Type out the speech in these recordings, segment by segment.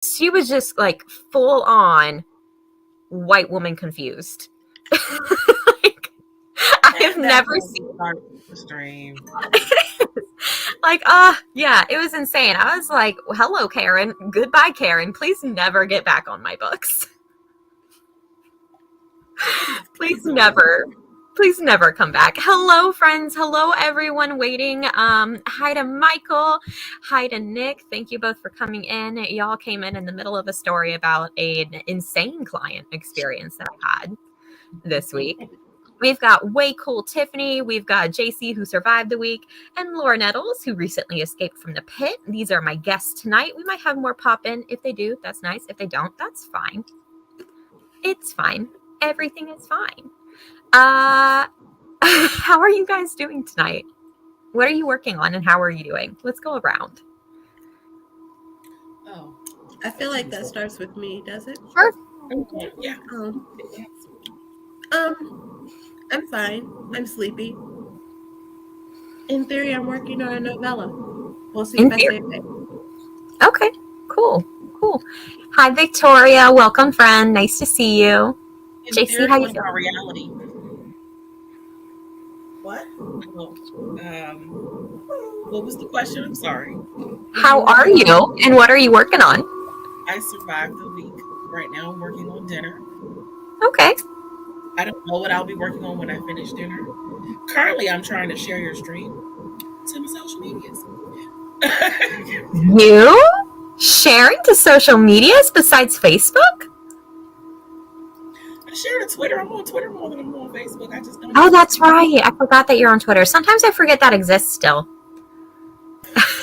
she was just like full on white woman confused. Like, I have never seen the stream. Like, yeah, it was insane. I was like, hello, Karen. Goodbye, Karen. Please never get back on my books. Please never come back. Hello, friends. Hello, everyone waiting. Hi to Michael. Hi to Nick. Thank you both for coming in. Y'all came in the middle of a story about an insane client experience that I had this week. We've got Way Cool Tiffany. We've got JC, who survived the week, and Laura Nettles, who recently escaped from the pit. These are my guests tonight. We might have more pop in. If they do, that's nice. If they don't, that's fine. It's fine. Everything is fine. How are you guys doing tonight? What are you working on and how are you doing? Let's go around. Oh, I feel like that starts with me, does it? Sure. Yeah. I'm fine. I'm sleepy. In theory, I'm working on a novella. We'll see if I say it. Okay, cool. Hi, Victoria. Welcome, friend. Nice to see you. JC, how you doing? Reality. What? What was the question? I'm sorry. How are you and what are you working on? I survived the week. Right now, I'm working on dinner. Okay. I don't know what I'll be working on when I finish dinner. Currently, I'm trying to share your stream to my social medias. You sharing to social medias besides Facebook? I share to Twitter. I'm on Twitter more than I'm on Facebook. I just don't. Oh, that's right. I forgot that you're on Twitter. Sometimes I forget that exists still.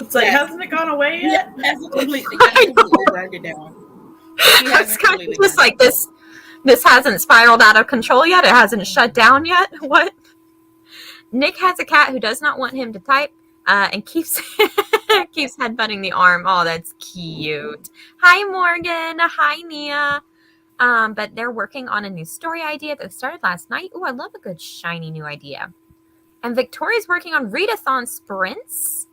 It's like, hasn't it gone away yet? Yeah, hasn't completely burned it down. It's kind of just like this hasn't spiraled out of control yet. It hasn't shut down yet. What? Nick has a cat who does not want him to type and keeps headbutting the arm. Oh, that's cute. Hi, Morgan. Hi, Nia. But they're working on a new story idea that started last night. Oh, I love a good shiny new idea. And Victoria's working on readathon sprints.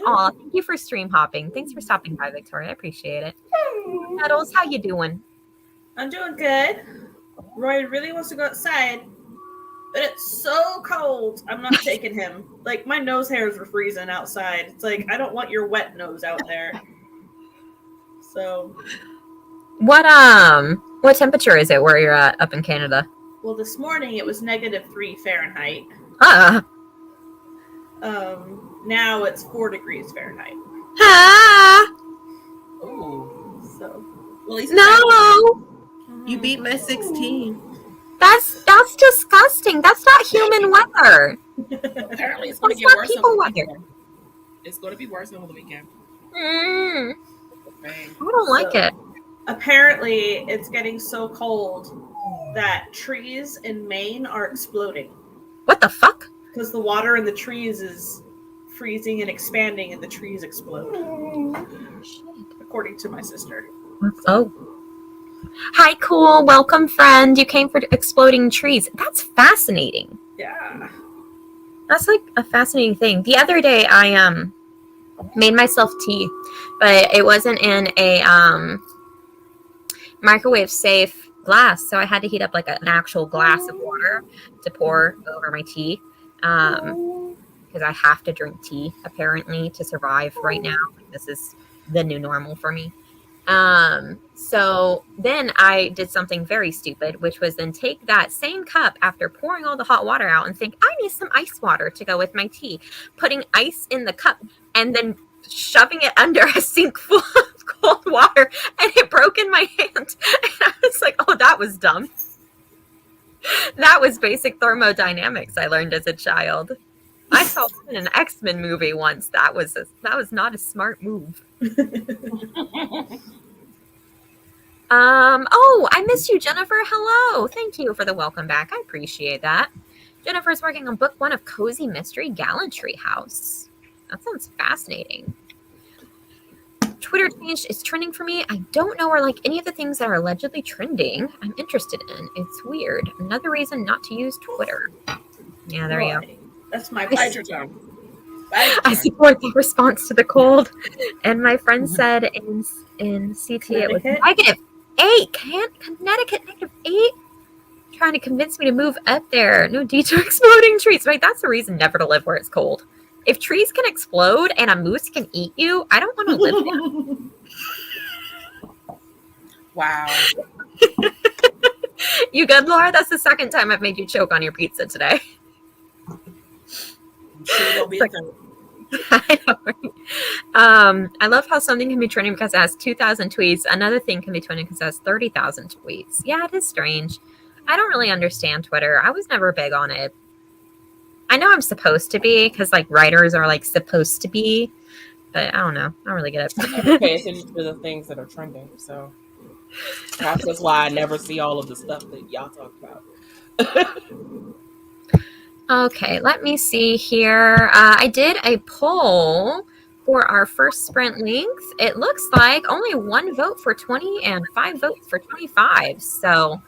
Oh, thank you for stream hopping. Thanks for stopping by, Victoria. I appreciate it. Nettles, how you doing? I'm doing good. Roy really wants to go outside, but it's so cold. I'm not taking him. Like, my nose hairs were freezing outside. It's like, I don't want your wet nose out there. So. What temperature is it where you're at up in Canada? Well, this morning it was -3 Fahrenheit. Now it's 4 degrees Fahrenheit. Oh. So. Well, no. You beat my 16. That's disgusting. That's not human weather. Apparently, it's going to get worse over the weekend. It's going to be worse over the weekend. I don't like it. Apparently, it's getting so cold that trees in Maine are exploding. What the fuck? Because the water in the trees is freezing and expanding, and the trees explode. According to my sister. Oh. Hi, cool. Welcome, friend. You came for exploding trees. That's fascinating. Yeah. That's like a fascinating thing. The other day, I made myself tea, but it wasn't in a microwave safe glass, so I had to heat up like an actual glass of water to pour over my tea. Because I have to drink tea apparently to survive right now. This is the new normal for me. So then I did something very stupid, which was then take that same cup after pouring all the hot water out and think, I need some ice water to go with my tea, putting ice in the cup and then shoving it under a sink full of cold water, and it broke in my hand. And I was like, oh, that was dumb. That was basic thermodynamics I learned as a child. I saw it in an X-Men movie once. That was not a smart move. Oh, I missed you, Jennifer. Hello. Thank you for the welcome back. I appreciate that. Jennifer's working on book 1 of Cozy Mystery Gallantry House. That sounds fascinating. Twitter change is trending for me. I don't know where like any of the things that are allegedly trending I'm interested in. It's weird. Another reason not to use Twitter. Yeah, there you go. That's my Bite your tongue. I support the response to the cold. And my friend said in CT it was Connecticut? -8. Connecticut -8. Trying to convince me to move up there. No due to exploding trees. Right, that's the reason never to live where it's cold. If trees can explode and a moose can eat you, I don't want to live there. Wow. You good, Laura? That's the second time I've made you choke on your pizza today. Sure it'll be a thing. I know, right? I love how something can be trending because it has 2,000 tweets. Another thing can be trending because it has 30,000 tweets. Yeah, it is strange. I don't really understand Twitter. I was never big on it. I know I'm supposed to be because like writers are like supposed to be, but I don't know. I don't really get it. I pay attention to the things that are trending, so perhaps that's why I never see all of the stuff that y'all talk about. Okay, let me see here. I did a poll for our first sprint length. It looks like only 1 vote for 20 and 5 votes for 25. So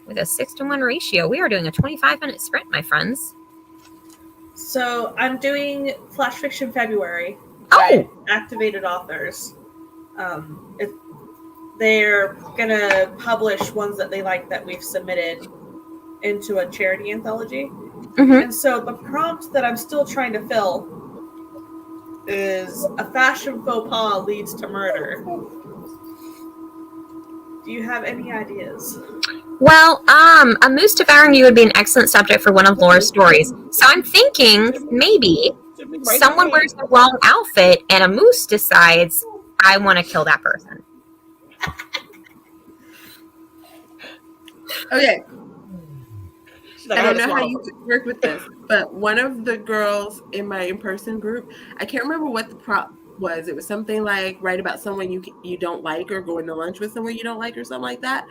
with a 6-to-1 ratio, we are doing a 25-minute sprint, my friends. So I'm doing Flash Fiction February Oh! by Activated Authors. They're gonna publish ones that they like that we've submitted into a charity anthology. Mm-hmm. And so the prompt that I'm still trying to fill is a fashion faux pas leads to murder. Do you have any ideas? Well, a moose devouring you would be an excellent subject for one of Laura's stories. So I'm thinking maybe someone wears the wrong outfit and a moose decides, I want to kill that person. Okay. Like, I don't know how you could work with this, but one of the girls in my in-person group, I can't remember what the prop was. It was something like write about someone you don't like, or going to lunch with someone you don't like, or something like that.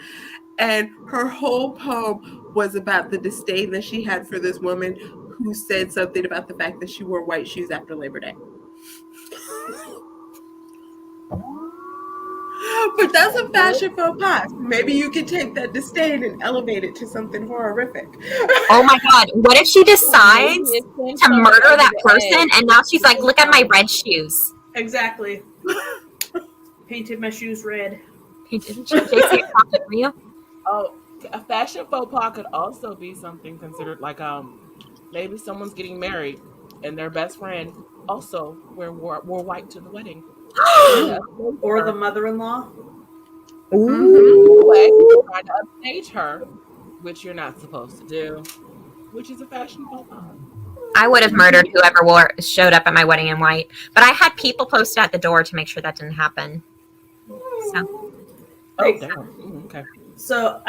And her whole poem was about the disdain that she had for this woman who said something about the fact that she wore white shoes after Labor Day. But that's a fashion faux pas. Maybe you could take that disdain and elevate it to something horrific. Oh my God. What if she decides to murder that person and now she's like, look at my red shoes? Exactly. Painted my shoes red. Oh, a fashion faux pas could also be something considered like maybe someone's getting married and their best friend also wore white to the wedding. Or the mother-in-law. Ooh. Trying to upstage her, which you're not supposed to do, which is a fashion faux pas. I would have murdered whoever showed up at my wedding in white, but I had people posted at the door to make sure that didn't happen. So. Oh, damn. Okay. So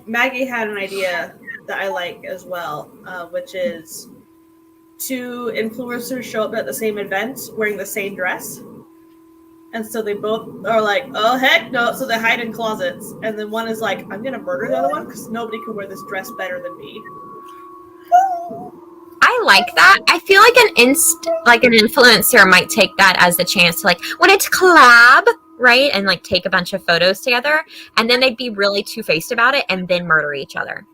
Maggie had an idea that I like as well, which is 2 influencers show up at the same event wearing the same dress. And so they both are like, oh, heck no. So they hide in closets. And then one is like, I'm going to murder the other one because nobody can wear this dress better than me. I like that. I feel like an influencer might take that as the chance to like, wanted to collab, right? And like take a bunch of photos together. And then they'd be really two-faced about it and then murder each other.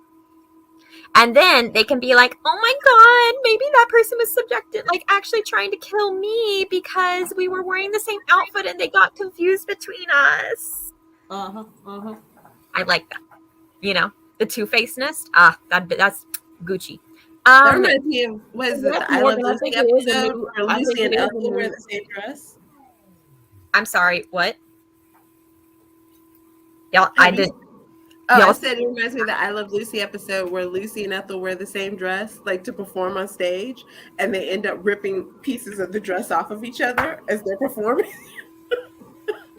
And then they can be like, oh my God, maybe that person was subjected, like actually trying to kill me because we were wearing the same outfit and they got confused between us. I like that. You know, the two-facedness. That's Gucci. That reminds me of, what is it? I Love Lucy episode where Lucy and Ethel wear the same dress. I'm sorry, what? Y'all, I did. Oh, I said it reminds me of the I Love Lucy episode where Lucy and Ethel wear the same dress, like to perform on stage, and they end up ripping pieces of the dress off of each other as they're performing.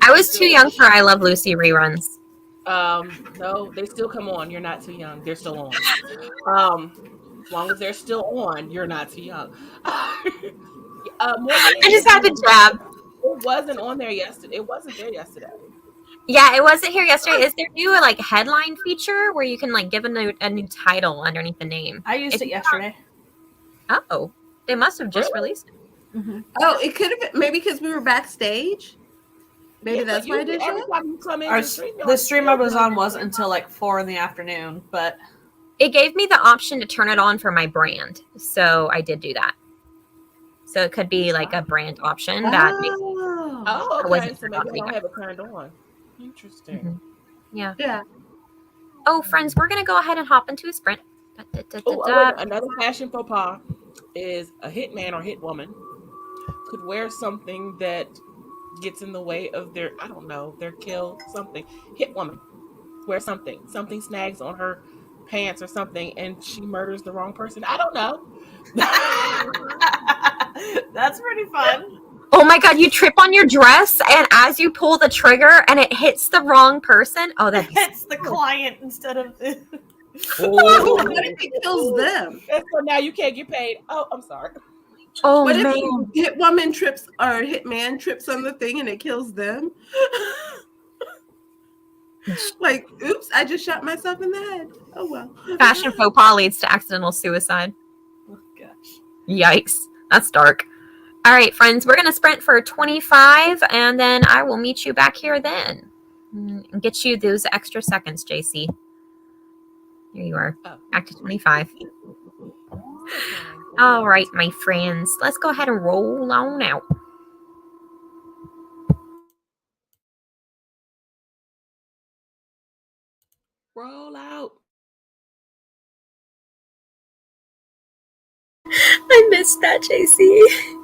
I was too young for I Love Lucy reruns. No, they still come on. You're not too young. They're still on. As long as they're still on, you're not too young. I just had to jab. It wasn't on there yesterday. It wasn't there yesterday. Yeah, it wasn't here yesterday. Is there new like headline feature where you can like give a new title underneath the name? I used it yesterday. Oh, they must have just released it. Mm-hmm. Oh, it could have been maybe because we were backstage. Maybe that's why I did it. The stream I was on wasn't until like 4 p.m, but it gave me the option to turn it on for my brand. So I did do that. So it could be like a brand option that maybe Oh. Oh, I okay. wasn't So turned on maybe to I don't begin have it turned on. Interesting. with. Yeah. Yeah. Oh, friends, we're gonna go ahead and hop into a sprint. Oh, wait, another fashion faux pas is a hitman or hit woman could wear something that gets in the way of their, I don't know, their kill, something. Hit woman, wear something. Something snags on her pants or something, and she murders the wrong person. I don't know. That's pretty fun. Oh my god, you trip on your dress and as you pull the trigger and it hits the wrong person. Oh, that'd be It's the client instead of the. Oh, What if it kills them? and so now you can't get paid. Oh, I'm sorry. Oh What if man. the hit woman trips or hit man trips on the thing and it kills them? Like, oops, I just shot myself in the head. Oh well. Fashion faux pas leads to accidental suicide. Oh gosh. Yikes. That's dark. All right, friends, we're going to sprint for 25 and then I will meet you back here then. And get you those extra seconds, JC. Here you are. Oh. Back to 25. Okay. All right, my friends. Let's go ahead and roll on out. Roll out. I missed that, JC.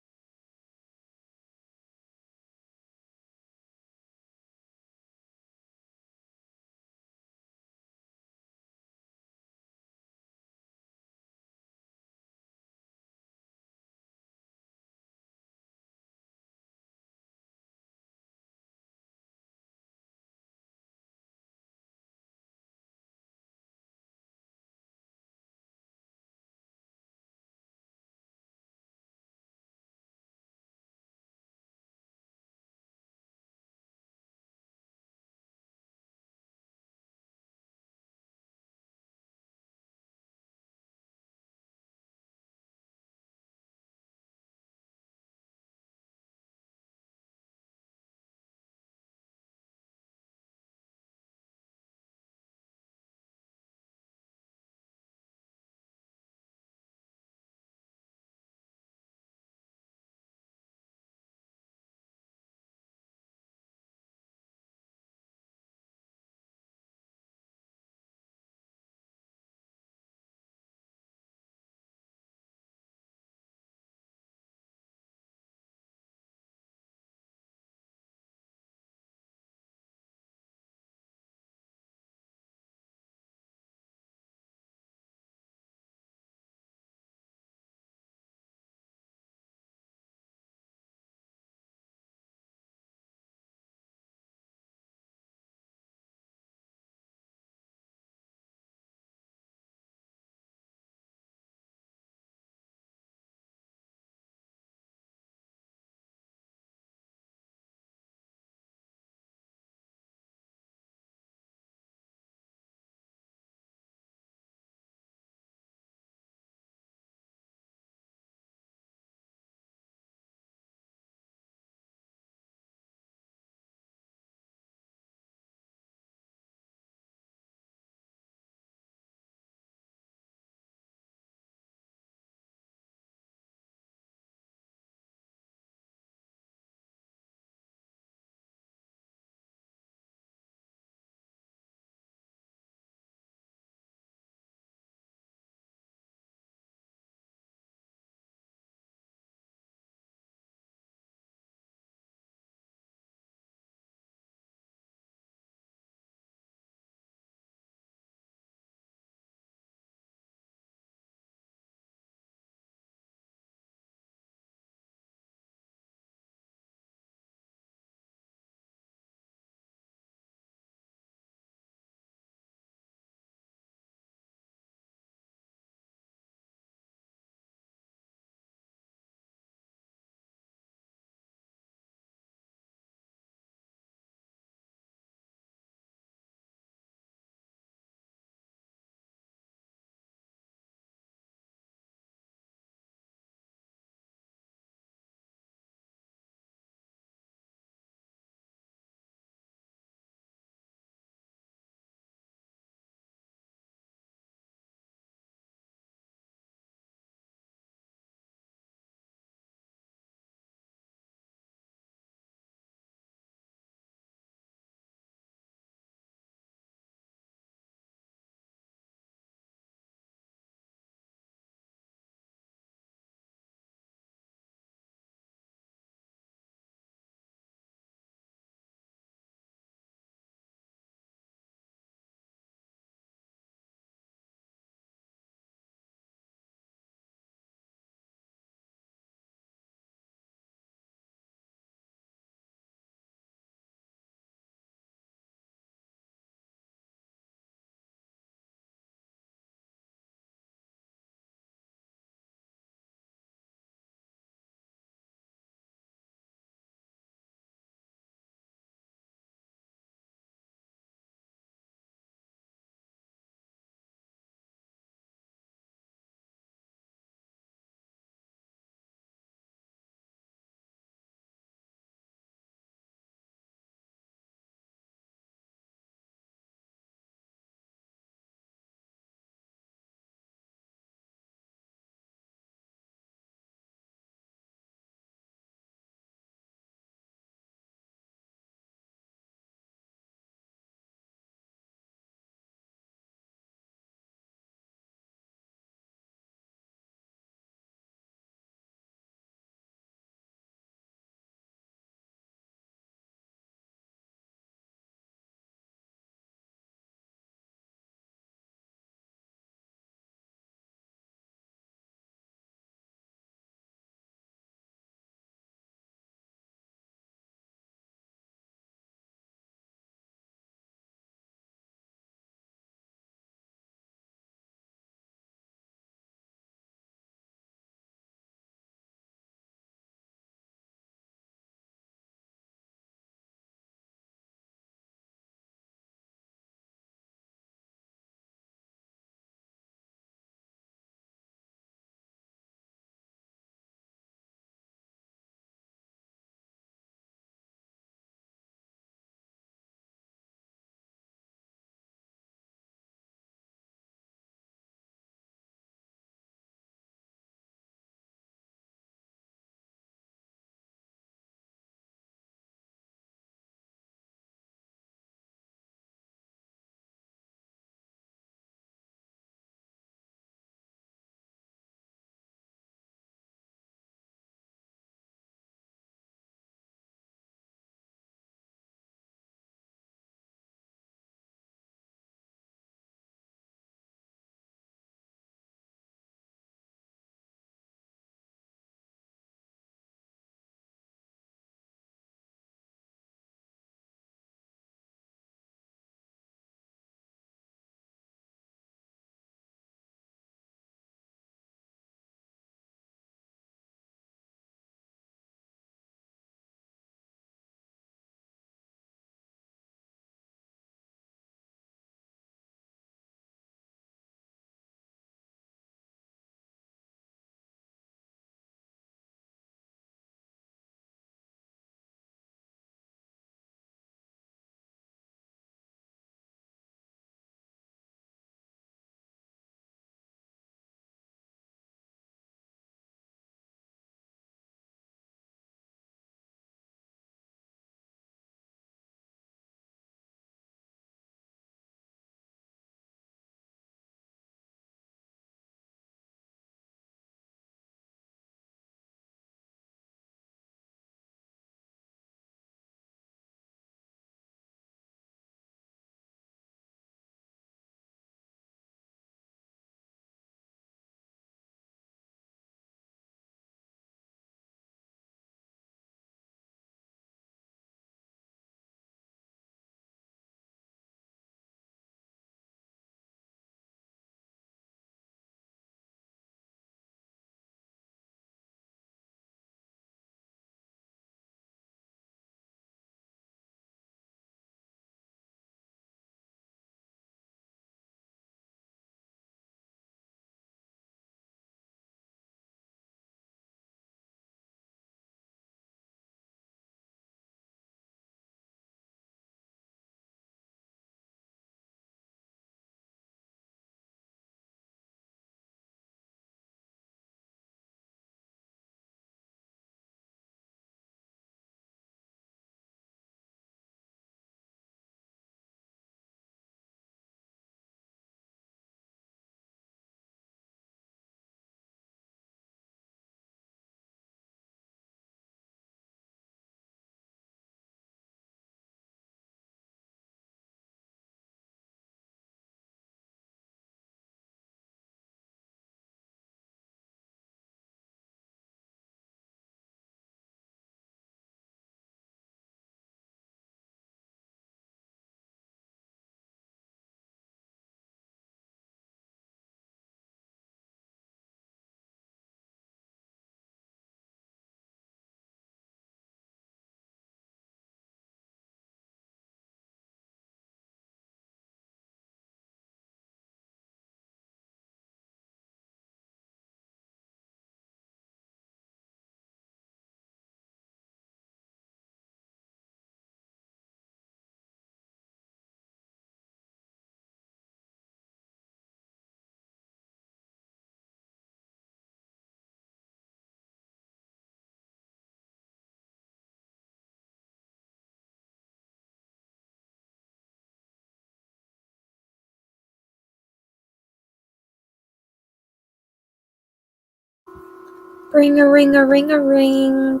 Ring a ring a ring a ring.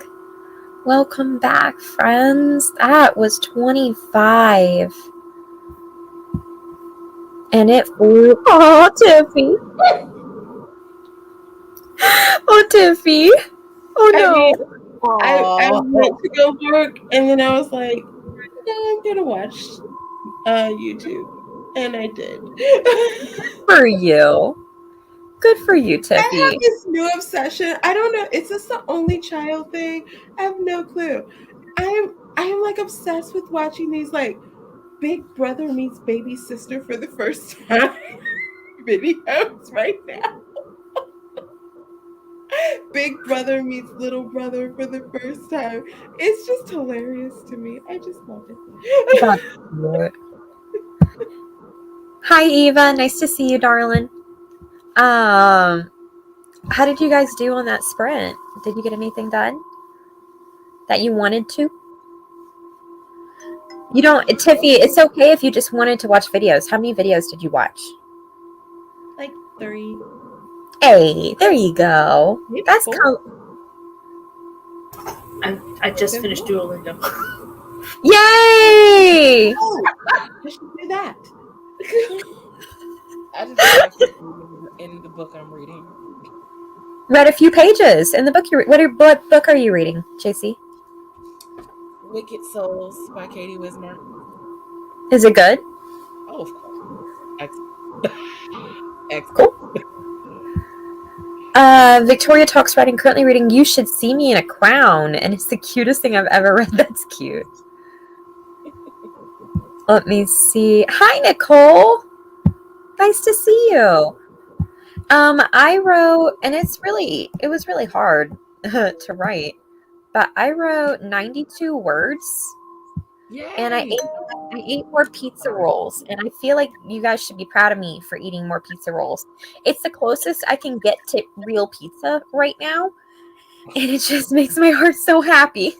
Welcome back, friends. That was 25. And it flew. Oh, Tiffy. Oh, Tiffy. Oh, I no. mean, I went to go work, and then I was like, no, I'm going to watch YouTube. And I did. For you. Good for you, I Tiffy. have this new obsession. I don't know. Is this the only child thing? I have no clue. I am like obsessed with watching these like Big Brother meets Baby Sister for the first time videos right now. Big Brother meets Little Brother for the first time. It's just hilarious to me. I just love it. That's cute. Hi, Eva. Nice to see you, darling. How did you guys do on that sprint? Did you get anything done that you wanted to? You don't, Tiffy, it's okay if you just wanted to watch videos. How many videos did you watch? Like 3. Hey, there you go. Maybe That's 4. I just finished Duolingo. Yay! Oh, I should do that. I just like in the book I'm reading. Read a few pages in the book you what book are you reading, JC? Wicked Souls by Katie Wismar. Is it good? Oh, of course. Excellent. Victoria Talks Writing, currently reading You Should See Me in a Crown, and it's the cutest thing I've ever read. That's cute. Let me see. Hi, Nicole. Nice to see you. I wrote, and it was really hard to write, but I wrote 92 words. Yay. And I ate more pizza rolls, and I feel like you guys should be proud of me for eating more pizza rolls. It's the closest I can get to real pizza right now, and it just makes my heart so happy.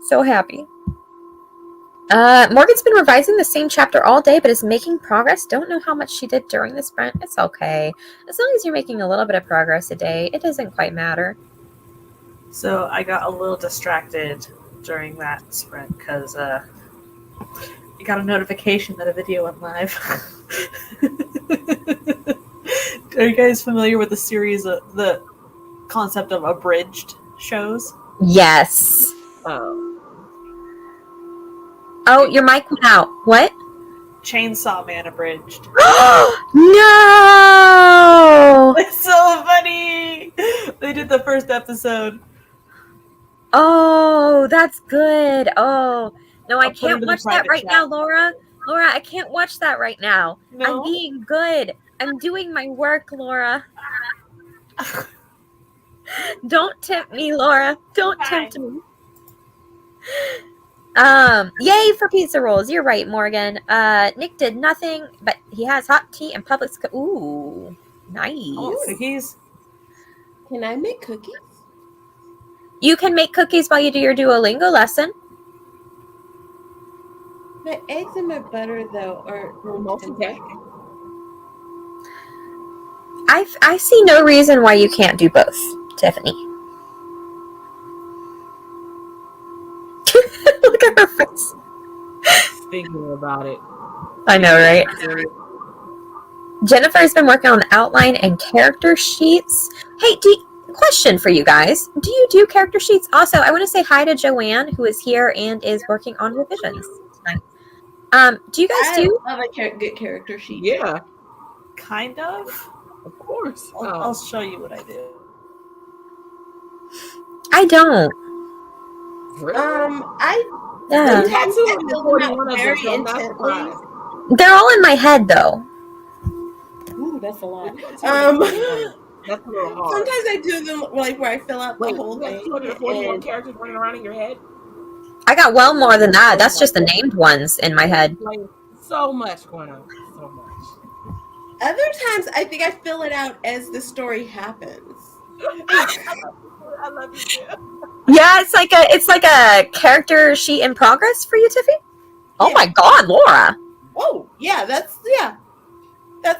So happy. Morgan's been revising the same chapter all day, but is making progress. Don't know how much she did during the sprint. It's okay. As long as you're making a little bit of progress a day, it doesn't quite matter. So I got a little distracted during that sprint because I got a notification that a video went live. Are you guys familiar with the series of the concept of abridged shows? Yes. Oh, your mic went out. What? Chainsaw Man abridged. No! It's so funny. They did the first episode. Oh, that's good. Oh, no, I I'll put can't it in the watch that private right chat. now, Laura. Laura, I can't watch that right now. No? I'm being good. I'm doing my work, Laura. Don't tempt me, Laura. Don't tempt me. Yay for pizza rolls. You're right, Morgan. Nick did nothing, but he has hot tea and Publix. Ooh, nice. Oh, cookies. Can I make cookies? You can make cookies while you do your Duolingo lesson. My eggs and my butter, though, are multitasking. I see no reason why you can't do both, Tiffany. Look at her face. Thinking about it. I know, right? Jennifer's been working on the outline and character sheets. Hey, question for you guys. Do you do character sheets? Also, I want to say hi to Joanne, who is here and is working on revisions tonight. Do you guys do? I love a good character sheet. Yeah, Kind of. of course. I'll show you what I do. I don't. Yeah. Sometimes I feel them out very so I'm not intently. surprised. They're all in my head, though. Ooh, that's a lot. That's a little hard. Sometimes I do them like where I fill out the Wait, whole you have thing. 241 and- characters running around in your head? I got well more than that. That's just the named ones in my head. Like, so much going on. So much. Other times, I think I fill it out as the story happens. I love you too. Yeah, it's like a character sheet in progress for you, Tiffy. Oh Yeah. my God, Laura. Oh, yeah, that's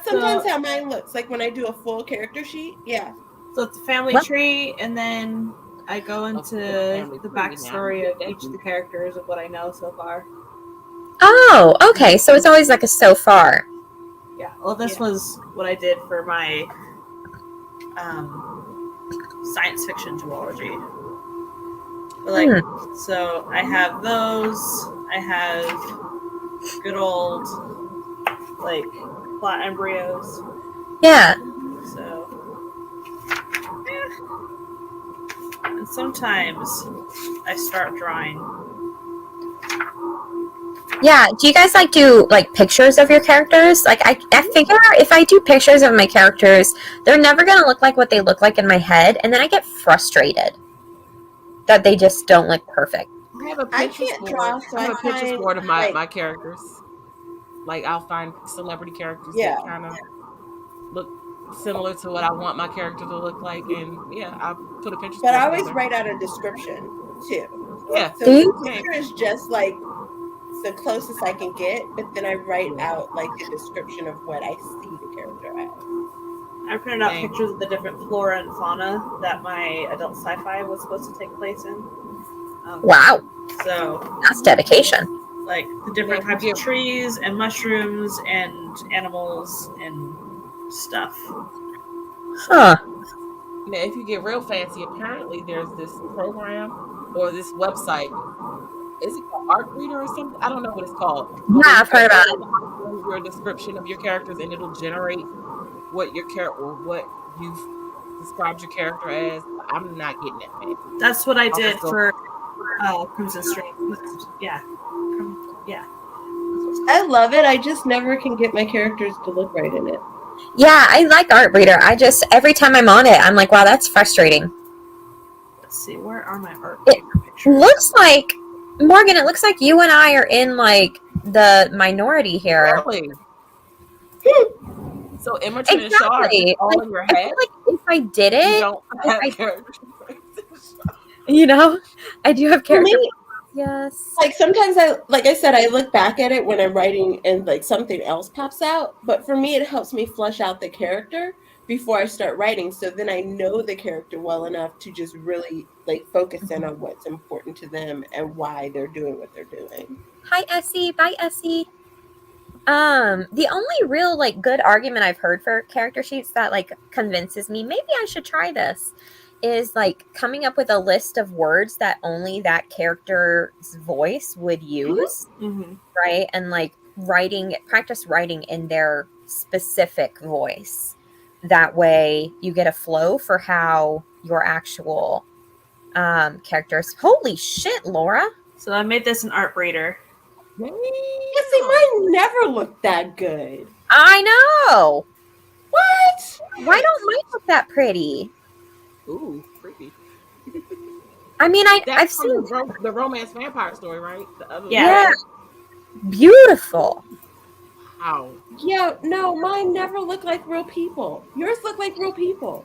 sometimes how mine looks. Like when I do a full character sheet, yeah. So it's a family What? tree, and then I go into family the tree now. backstory of each of the characters of what I know so far. Oh, okay. So it's always like a so far. Yeah. Well, this Yeah. was what I did for my science fiction duology. But, like, so I have those. I have good old like plot embryos. Yeah. So, and sometimes I start drawing. Yeah. Do you guys like do like pictures of your characters? Like I figure if I do pictures of my characters, they're never gonna look like what they look like in my head, and then I get frustrated that they just don't look perfect. I have a I Pinterest can't board. draw, so I have I a Pinterest find, board of my, like- my characters. Like I'll find celebrity characters Yeah. that kind of look similar to what I want my character to look like, and yeah, I'll put a Pinterest But board I always together. write out a description too. Yeah. So Do the you? picture is just like the closest I can get, but then I write out like the description of what I see the character as. I printed out Same. pictures of the different flora and fauna that my adult sci-fi was supposed to take place in. Wow, So, that's dedication. like the different Yeah, types yeah. of trees and mushrooms and animals and stuff. Huh. Now, if you get real fancy, apparently there's this program or this website. Is it called Art Reader or something? I don't know what it's called. Yeah, I've heard about it. Your description of your characters, and it'll generate what your character or what you've described your character as. I'm not getting that, man. That's what I I'll did just go- for Crimson Stream. Yeah. Yeah. I love it. I just never can get my characters to look right in it. Yeah, I like Art Reader. I just every time I'm on it, I'm like, wow, that's frustrating. Let's see, where are my art It pictures? Looks like Morgan. It looks like you and I are in like the minority here. Really? So Imogen and Shaw are Exactly. all Like, in your I head. feel like if I did You it, don't if have I- characters. you know, I do have For character. me, Yes. like sometimes like I said, I look back at it when I'm writing and like something else pops out. But for me, it helps me flesh out the character before I start writing. So then I know the character well enough to just really like focus in on what's important to them and why they're doing what they're doing. Hi, Essie. Bye, Essie. The only real like good argument I've heard for character sheets that like convinces me maybe I should try this is like coming up with a list of words that only that character's voice would use, Mm-hmm. right? And like practice writing in their specific voice. That way you get a flow for how your actual characters. Holy shit, Laura. So I made this an art breeder. Yeah, see, mine never looked that good. I know. What? Why don't mine look that pretty? Ooh, creepy. I mean, I've That's seen from the romance vampire story, right? The other Yeah. beautiful. Wow. Yeah, no, mine never looked like real people. Yours look like real people.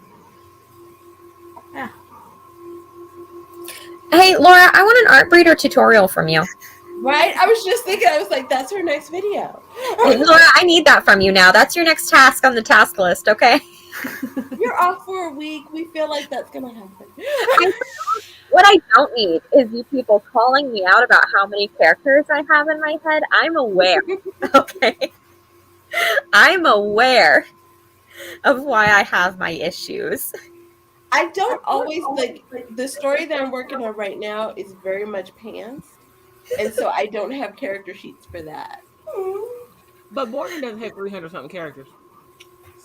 Hey, Laura, I want an art breeder tutorial from you. Right? I was just thinking, I was like, that's her next video. Hey, Laura, I need that from you now. That's your next task on the task list, okay? You're off for a week. We feel like that's going to happen. What I don't need is you people calling me out about how many characters I have in my head. I'm aware, okay? I'm aware of why I have my issues. I don't always, like, the story that I'm working on right now is very much pants. And so I don't have character sheets for that. But Morgan doesn't have 300 something characters.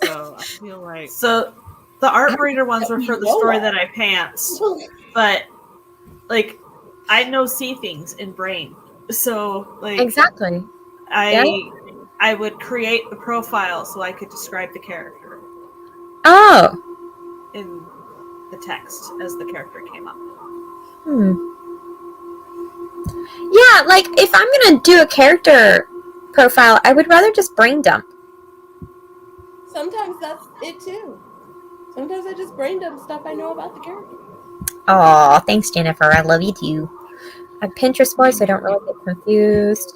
So I feel like So the art breeder ones were for the story that I pants, but like I know see things in brain. So like Exactly. I would create the profile so I could describe the character Oh. in the text as the character came up. Yeah, like if I'm gonna do a character profile, I would rather just brain dump. Sometimes that's it too. Sometimes I just brain dump stuff I know about the character. Aw, thanks, Jennifer. I love you too. I have Pinterest board, so I don't really get confused.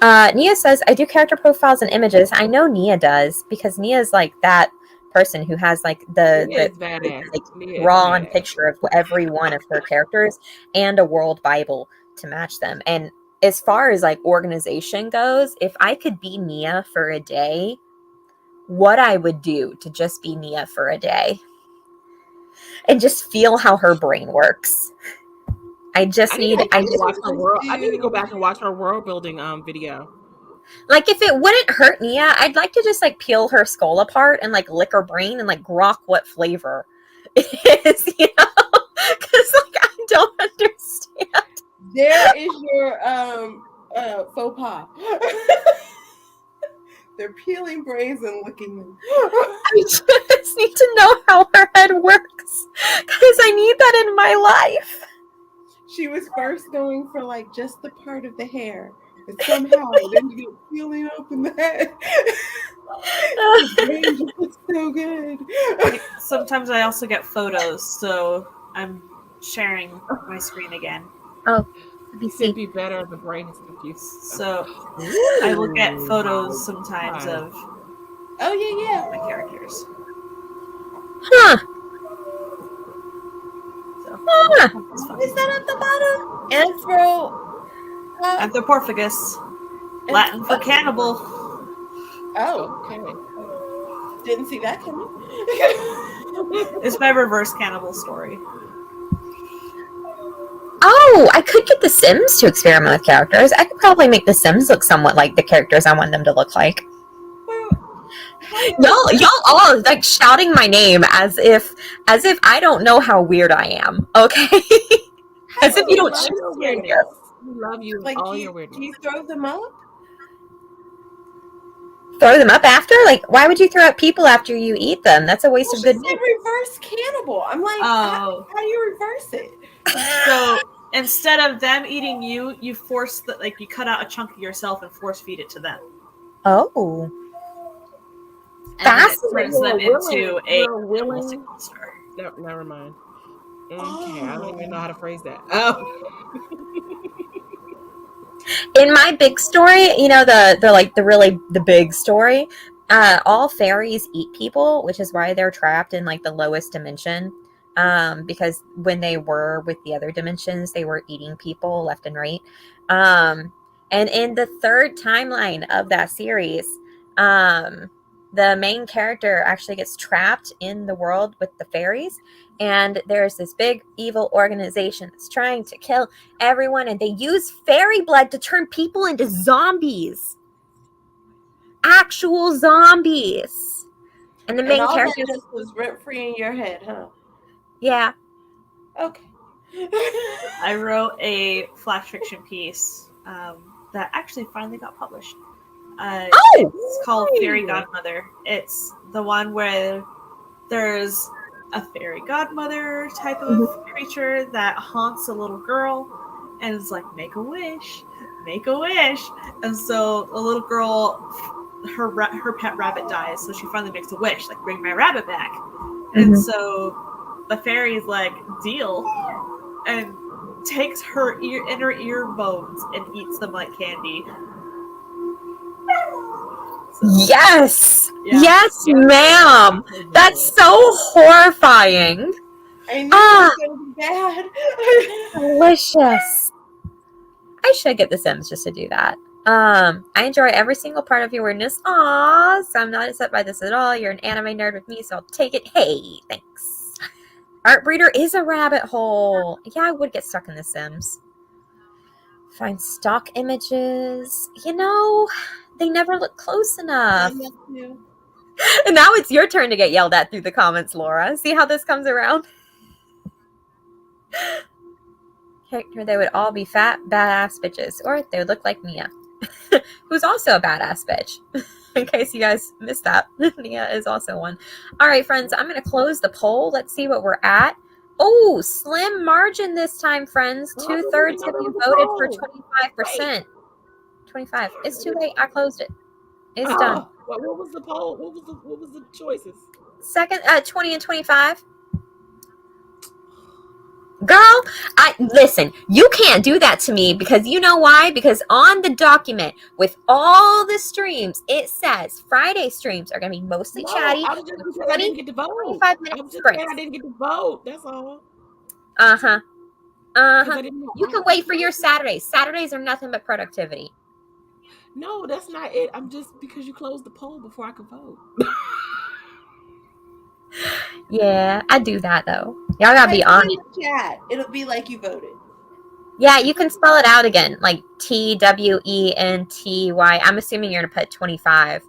Nia says, I do character profiles and images. I know Nia does, because Nia's like that person who has like Nia the is badass. like Nia is drawn badass. picture of every one of her characters and a world Bible to match them. And as far as like organization goes, if I could be Nia for a day, what I would do to just be Nia for a day and just feel how her brain works. I just need to I watch her world. I need to go back and watch her world building video. like, if it wouldn't hurt Nia, I'd like to just like peel her skull apart and like lick her brain and like grok what flavor it is, you know? Because like I don't understand. There is your faux pas. They're peeling brains and licking them. I just need to know how her head works because I need that in my life. She was first going for like just the part of the hair, but somehow it ended up peeling open the head. The brain just looks so good. Sometimes I also get photos, so I'm sharing my screen again. Oh, let me It'd see. be better if the brain is confused. So I will get photos sometimes of Oh yeah. my characters. Huh. So it's fun. Is that at the bottom? Anthropophagus, Latin for cannibal. Oh, Okay. didn't see that coming. It's my reverse cannibal story. Oh, I could get the Sims to experiment with characters. I could probably make the Sims look somewhat like the characters I want them to look like. Y'all all like shouting my name as if I don't know how weird I am. Okay, as if you don't love choose your weirdness. weirdness. We love you, Like, all do your weirdness. you throw them up? Throw them up after? Like, why would you throw up people after you eat them? That's a waste of good She meat. said reverse cannibal. I'm like, how do you reverse it? So instead of them eating you, you force you cut out a chunk of yourself and force feed it to them. Oh, And then it fascinating. turns them into a You're willing. cannibalistic monster. No, never mind. Okay, I don't even Oh. know how to phrase that. Oh, In my big story, you know, the big story, all fairies eat people, which is why they're trapped in like the lowest dimension. Because when they were with the other dimensions, they were eating people left and right. And in the third timeline of that series, the main character actually gets trapped in the world with the fairies, and there's this big evil organization that's trying to kill everyone, and they use fairy blood to turn people into zombies. Actual zombies. And the main And all character, that just was rent free in your head, huh? yeah. Okay. I wrote a flash fiction piece that actually finally got published. It's called Fairy Godmother. It's the one where there's a fairy godmother type of creature that haunts a little girl and is like, make a wish. And so the little girl, her pet rabbit dies, so she finally makes a wish, like, bring my rabbit back. And so the fairy's like, deal, and takes her inner ear bones and eats them like candy. Yes. Yeah. Yes, ma'am. That's so horrifying. I knew it was gonna be bad. Delicious. I should get the Sims just to do that. I enjoy every single part of your weirdness. Aw, so I'm not upset by this at all. You're an anime nerd with me, so I'll take it. Hey, thanks. Art Breeder is a rabbit hole. Yeah, I would get stuck in The Sims. Find stock images. You know, they never look close enough. And now it's your turn to get yelled at through the comments, Laura. See how this comes around? Character, they would all be fat, badass bitches. Or they would look like Mia, who's also a badass bitch. In case you guys missed that, Mia is also one. All right, friends, I'm going to close the poll. Let's see what we're at. Oh, slim margin this time, friends. 2/3 of you voted for 25%. 25. It's too late. I closed it. It's done. What was the poll? What was the choices? Second, 20 and 25. Girl, I listen, you can't do that to me because you know why? Because on the document with all the streams, it says Friday streams are going to be mostly No, chatty. I'm just because I 20, didn't get to vote. 25-minute I'm just saying sprints. I didn't get to vote. That's all. Uh-huh. Because Uh-huh. I didn't know. You can wait for your Saturdays. Saturdays are nothing but productivity. No, that's not it. I'm just because you closed the poll before I could vote. Yeah, I do that though. Y'all gotta be Type on it it. in the chat. It'll be like you voted. Yeah, you can spell it out again, like TWENTY. I'm assuming you're gonna put 25.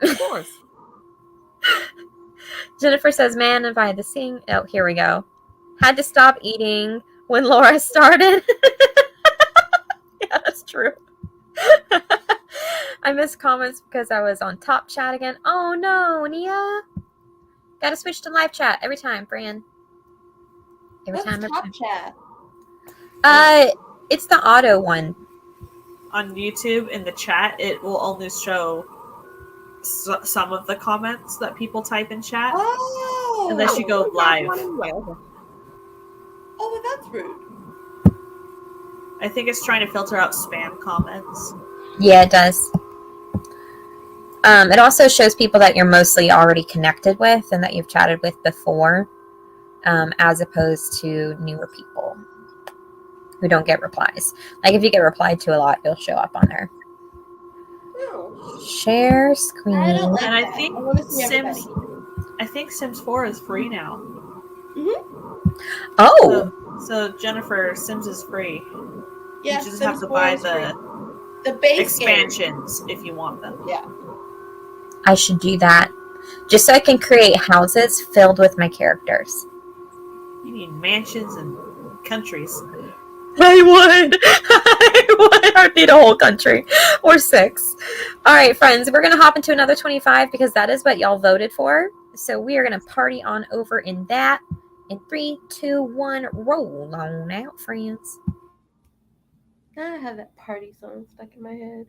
Of course. Jennifer says, "Man, if I had to sing." Oh, here we go. Had to stop eating when Laura started. Yeah, that's true. I missed comments because I was on top chat again. Oh no, Nia. Gotta switch to live chat every time, Fran. Every What's time. top chat? It's the auto one. On YouTube, in the chat, it will only show some of the comments that people type in chat. Oh, Unless you go live. Anyway, okay. oh, well, that's rude. I think it's trying to filter out spam comments. Yeah, it does. It also shows people that you're mostly already connected with and that you've chatted with before, as opposed to newer people who don't get replies. Like if you get replied to a lot, it'll show up on there. No, Share screen. I don't like And that. I think I want to see everybody. Sims 4 is free now. Oh, So Jennifer, Sims is free. Yeah, You just Sims have to 4 buy is free. the base expansions if you want them. Game. Yeah. I should do that. Just so I can create houses filled with my characters. You need mansions and countries. I would. I'd need a whole country. Or 6. All right, friends, we're going to hop into another 25 because that is what y'all voted for. So we are going to party on over in that. In 3, 2, 1, roll on out, friends. Now I have that party song stuck in my head.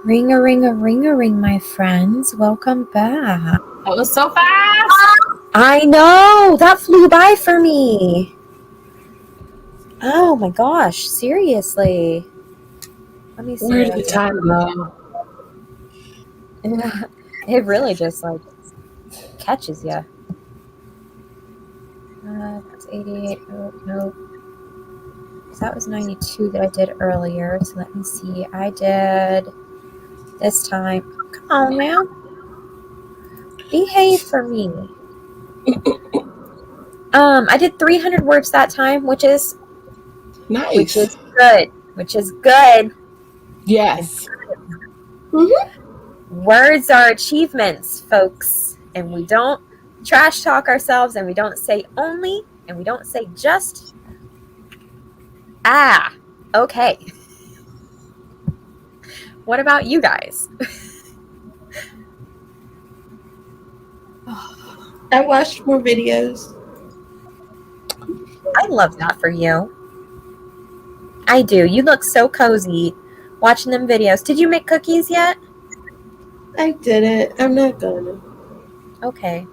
Ring, my friends. Welcome back. That was so fast. I know! That flew by for me. Oh my gosh, seriously. Let me see. Where what did the I time go? did. It really just like catches you. That's 88. Oh, no. So that was 92 that I did earlier. So let me see. I did this time. Come on, man. Behave for me. I did 300 words that time, which is Nice. good. Which is good. Yes. Words are achievements, folks. And we don't trash talk ourselves, and we don't say only, and we don't say just. Okay. What about you guys? I watched more videos. I love that for you. I do. You look so cozy watching them videos. Did you make cookies yet? I didn't. I'm not gonna. Okay.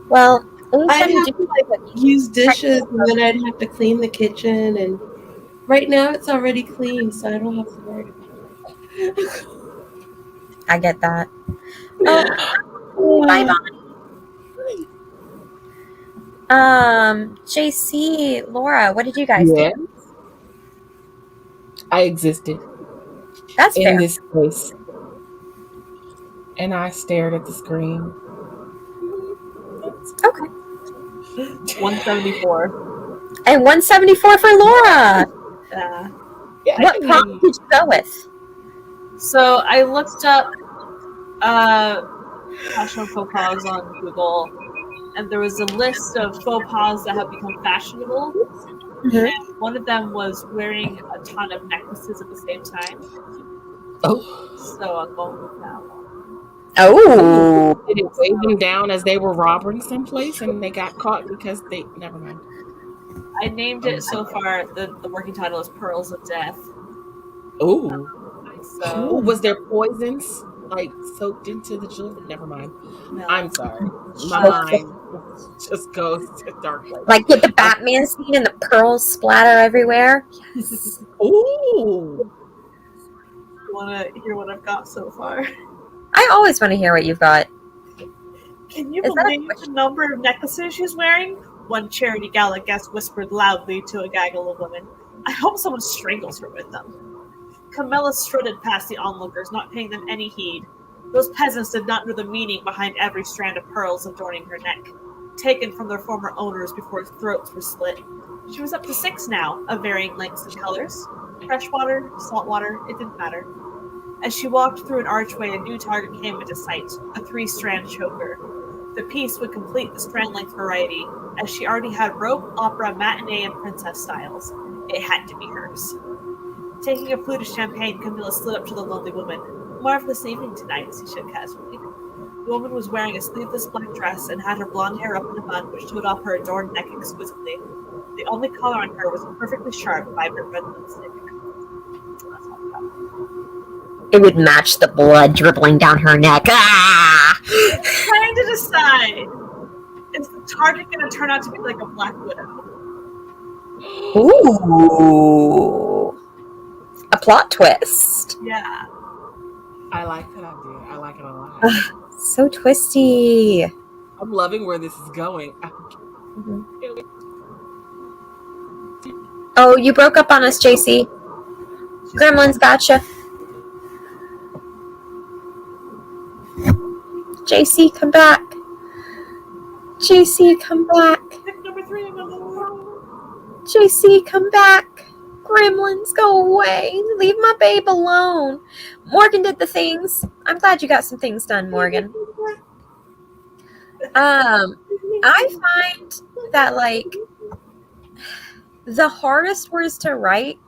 Well, I'd anytime you have do to like use dishes, and then I'd have to clean the kitchen. And right now, it's already clean, so I don't have to worry about it. I get that. Oh, bye bye. JC, Laura, what did you guys Yeah. do? I existed That's in fair. this place. And I stared at the screen. Okay. 174. And 174 for Laura. Yeah, What prompt did you go with? So I looked up fashion faux pas on Google, and there was a list of faux pas that have become fashionable. Mhm. And one of them was wearing a ton of necklaces at the same time. Oh. So I'm going with that one. Oh. Did it weigh them down as they were robbing someplace and they got caught because they. Never mind. I named it so far. The working title is Pearls of Death. Ooh. So Was there poisons like soaked into the jewelry? Never mind. no. I'm sorry. My mind just goes to dark place. Like with the Batman scene and the pearls splatter everywhere. Yes. Ooh. You want to hear what I've got so far? I always want to hear what you've got. Can you Is that a believe the number of necklaces she's wearing? One charity gala guest whispered loudly to a gaggle of women. I hope someone strangles her with them. Camilla strutted past the onlookers, not paying them any heed. Those peasants did not know the meaning behind every strand of pearls adorning her neck, taken from their former owners before throats were slit. She was up to 6 now, of varying lengths and colors. Freshwater, saltwater, it didn't matter. As she walked through an archway, a new target came into sight, a 3-strand choker. The piece would complete the strand-length variety, as she already had rope, opera, matinee, and princess styles. It had to be hers. Taking a flute of champagne, Camilla slid up to the lonely woman. Marvelous evening tonight, she said casually. The woman was wearing a sleeveless black dress and had her blonde hair up in a bun which showed off her adorned neck exquisitely. The only color on her was a perfectly sharp, vibrant red lipstick. It would match the blood dribbling down her neck. Trying to decide, is the target going to turn out to be like a Black Widow? Ooh. A plot twist. Yeah. I like that idea. I like it a lot. So twisty. I'm loving where this is going. Oh, you broke up on us, JC. Gremlins gotcha. JC, come back. JC, come back. Pick number 3 on the list. JC, come back. Gremlins, go away. Leave my babe alone. Morgan did the things. I'm glad you got some things done, Morgan. I find that like the hardest words to write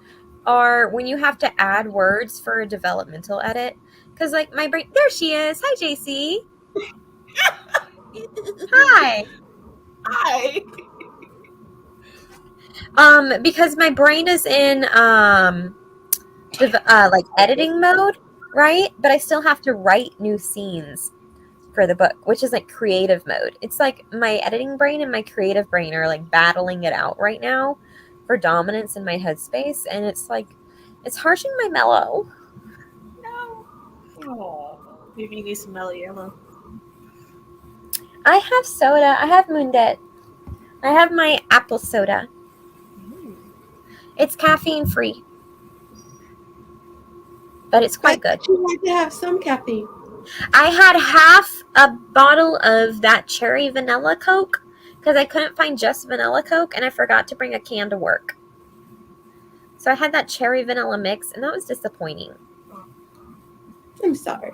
are when you have to add words for a developmental edit. Because like my brain, there she is. Hi, JC. Hi. Hi. Because my brain is in like editing mode, right? But I still have to write new scenes for the book, which is like creative mode. It's like my editing brain and my creative brain are like battling it out right now for dominance in my headspace, and it's like it's harshing my mellow. No. Oh, maybe you need some mellow yellow. I have soda. I have Moondet. I have my apple soda. It's caffeine free, but it's quite good. You like to have some caffeine. I had half a bottle of that cherry vanilla Coke because I couldn't find just vanilla Coke, and I forgot to bring a can to work. So I had that cherry vanilla mix, and that was disappointing. I'm sorry.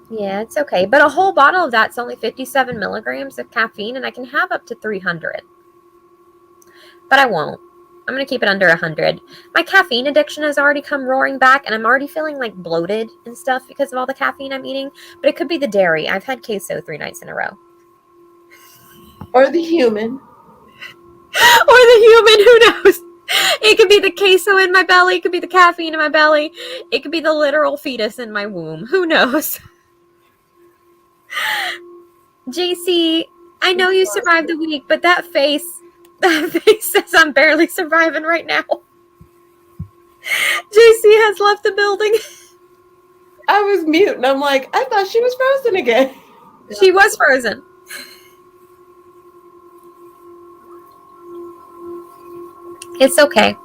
Yeah, it's okay. But a whole bottle of that's only 57 milligrams of caffeine, and I can have up to 300. But I won't. I'm going to keep it under 100. My caffeine addiction has already come roaring back, and I'm already feeling like bloated and stuff because of all the caffeine I'm eating. But it could be the dairy. I've had queso 3 nights in a row. Or the human. Or the human, who knows? It could be the queso in my belly. It could be the caffeine in my belly. It could be the literal fetus in my womb. Who knows? JC, I know you survived the week, but that face says I'm barely surviving right now. JC has left the building. I was mute, and I'm like, I thought she was frozen again. She was frozen. It's okay.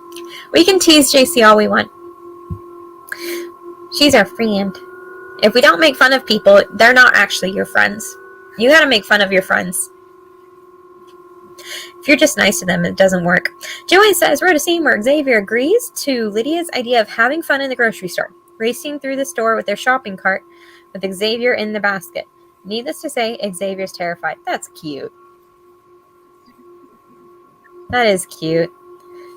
We can tease JC all we want. She's our friend. If we don't make fun of people, they're not actually your friends. You gotta make fun of your friends. If you're just nice to them, it doesn't work. Joanne says, wrote a scene where Xavier agrees to Lydia's idea of having fun in the grocery store, racing through the store with their shopping cart with Xavier in the basket. Needless to say, Xavier's terrified. That's cute. That is cute.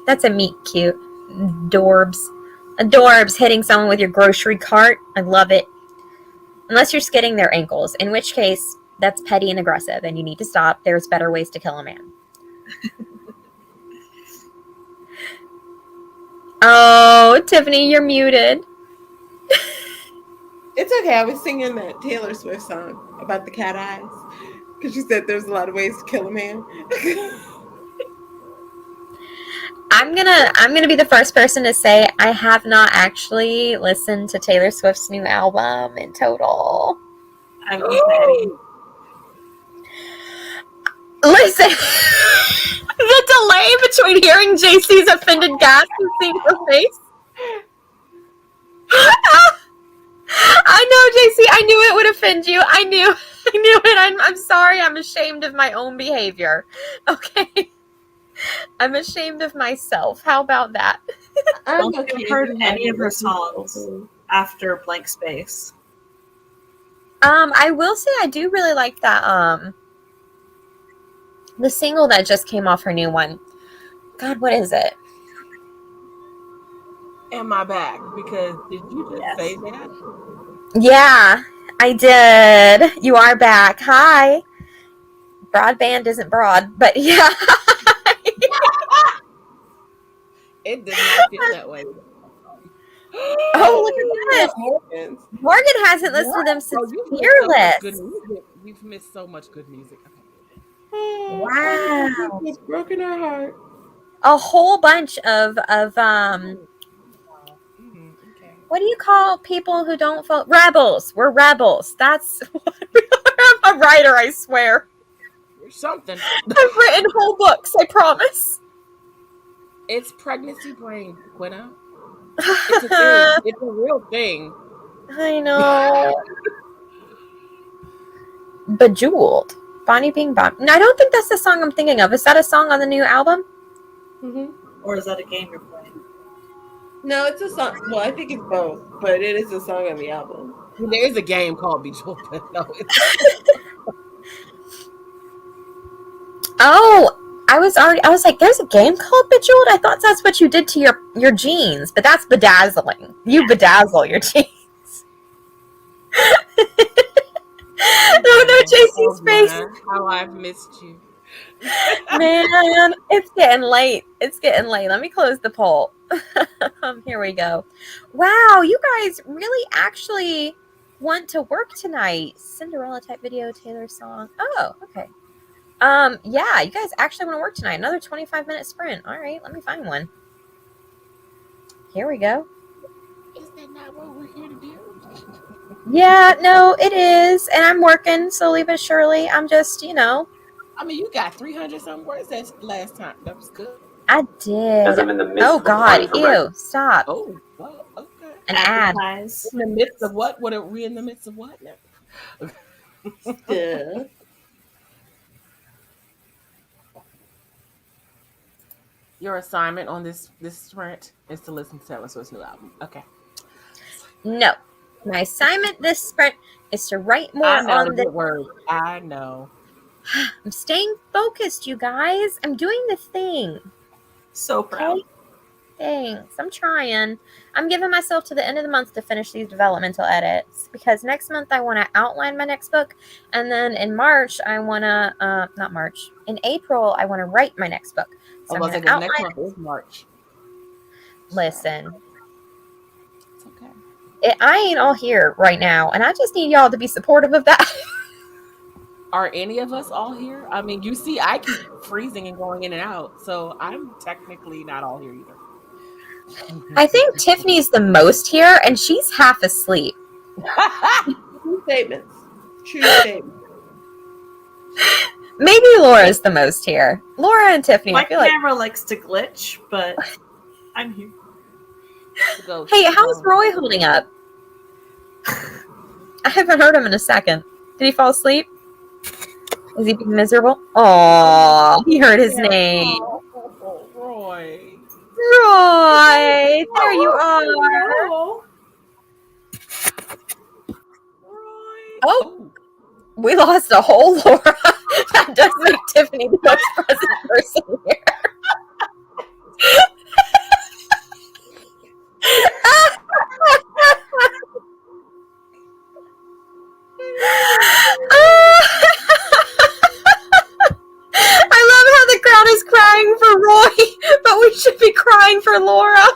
That's a meat cute. Adorbs. Adorbs hitting someone with your grocery cart. I love it. Unless you're skidding their ankles, in which case that's petty and aggressive and you need to stop. There's better ways to kill a man. Oh, Tiffany, you're muted. It's okay. I was singing that Taylor Swift song about the cat eyes because she said there's a lot of ways to kill a man. I'm gonna be the first person to say I have not actually listened to Taylor Swift's new album in total. I'm petty. Listen, the delay between hearing JC's offended gasp and seeing her face. I know, JC. I knew it would offend you. I knew it. I'm sorry. I'm ashamed of my own behavior. Okay. I'm ashamed of myself. How about that? I don't think I've heard any of her songs after Blank Space. I will say I do really like that. The single that just came off her new one. God, what is it? Am I back? Because did you just say that? Yeah, I did. You are back. Hi. Broadband isn't broad, but yeah. It does not feel that way. Oh, look at this. Morgan hasn't listened to them since Fearless. We've missed so much good music. Okay. Wow. It's broken her heart. A whole bunch of what do you call people who don't vote? Rebels. We're rebels. That's what I'm a writer, I swear. You're something. I've written whole books, I promise. It's pregnancy brain, Quina. It's a thing. It's a real thing. I know. Bejeweled. Bonnie Bing Bong. No, I don't think that's the song I'm thinking of. Is that a song on the new album? Mm-hmm. Or is that a game you're playing? No, it's a song. Well, I think it's both, but it is a song on the album. There is a game called Bejeweled, but no. Oh, I was like, there's a game called Bejeweled? I thought that's what you did to your jeans, but that's bedazzling. You bedazzle your jeans. No, JC's face. How I've missed you. Man, it's getting late. It's getting late. Let me close the poll. Here we go. Wow, you guys really actually want to work tonight. Cinderella type video, Taylor song. Oh, okay. Yeah, you guys actually want to work tonight. Another 25-minute sprint. All right, let me find one. Here we go. Is that not what we're here to do? Yeah, no, it is. And I'm working slowly but surely. I'm just, I mean, you got 300 something words. That's last time. That was good. I did. As I'm in the midst Oh, of applying God. for rec- Ew, stop. Oh, well, okay. An ad. Advertise. In the midst of what? What are we in the midst of what now? Yeah. Your assignment on this sprint is to listen to Taylor Swift's new album. Okay. No. My assignment this sprint is to write more I know on the the... good word. I know. I'm staying focused, you guys. I'm doing the thing. So proud. Okay? Thanks. I'm trying. I'm giving myself to the end of the month to finish these developmental edits because next month I want to outline my next book, and then in March I want to not March. In April I want to write my next book. So I'm going to outline. Next month is March. Listen, It's okay. I ain't all here right now, and I just need y'all to be supportive of that. Are any of us all here? I mean, you see, I keep freezing and going in and out, so I'm technically not all here either. I think Tiffany's the most here, and she's half asleep. True statements. True statements. Maybe Laura's the most here. Laura and Tiffany, My I feel like. camera likes to glitch, but I'm here. Hey, how's Roy holding up? I haven't heard him in a second. Did he fall asleep? Is he being miserable? Aw, he heard his name. Oh, Roy. Roy, there you are. Oh, Roy. Oh, we lost a whole Laura. That does make Tiffany the most present person here. I love how the crowd is crying for Roy, but we should be crying for Laura.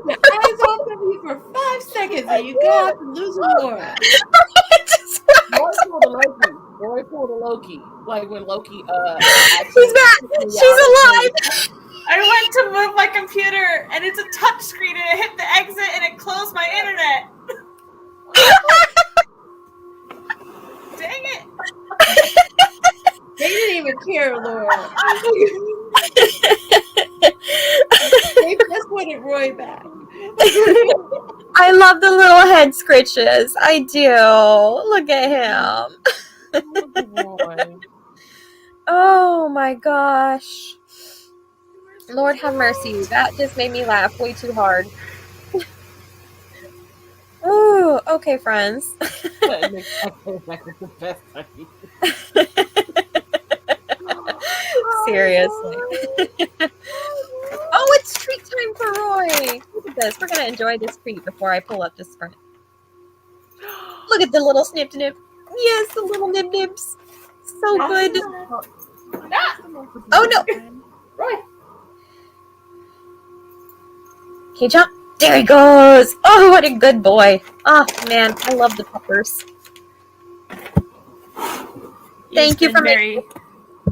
My eyes off of you for 5 seconds and you go out and lose Laura. Roy pulled a Loki. Like when Loki She's back. She's alive. I went to move my computer and it's a touch screen and it hit the exit and it closed my internet. Dang it. They didn't even care, Laura. They just wanted Roy back. I love the little head scritches. I do. Look at him. Roy. Oh my gosh. Lord have mercy. That just made me laugh way too hard. Ooh, okay, friends. Seriously. Oh, it's treat time for Roy. Look at this. We're going to enjoy this treat before I pull up this sprint. Look at the little snip nip. Yes, the little nib nibs. So good. Oh, no. Roy. Can you jump? There he goes. Oh, what a good boy. Oh, man. I love the puppers. Thank you for very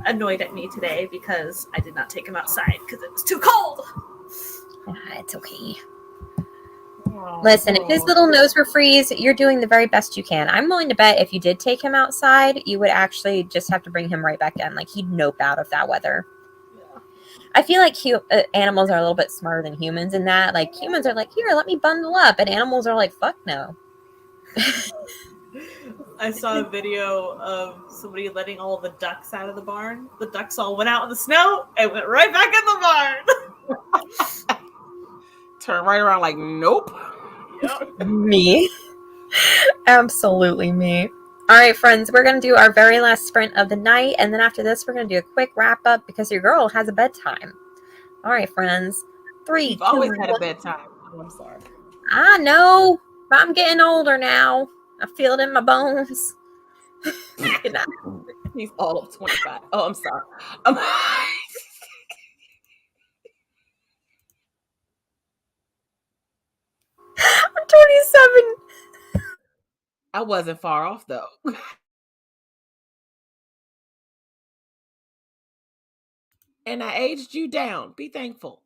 annoyed at me today because I did not take him outside because it was too cold. It's okay. Listen, if his little nose were freeze, you're doing the very best you can. I'm willing to bet if you did take him outside, you would actually just have to bring him right back in. Like, he'd nope out of that weather. Yeah. I feel like animals are a little bit smarter than humans in that. Like, humans are like, here, let me bundle up. And animals are like, fuck no. I saw a video of somebody letting all the ducks out of the barn. The ducks all went out in the snow and went right back in the barn. Turn right around like, nope. Yep. Me. Absolutely me. All right, friends, we're going to do our very last sprint of the night. And then after this, we're going to do a quick wrap up because your girl has a bedtime. All right, friends. 3, You've 2, always had a 1. bedtime. Oh, I'm sorry. I know. But I'm getting older now. I feel it in my bones. Good night. He's all of 25. Oh, I'm sorry. I wasn't far off though. And I aged you down. Be thankful.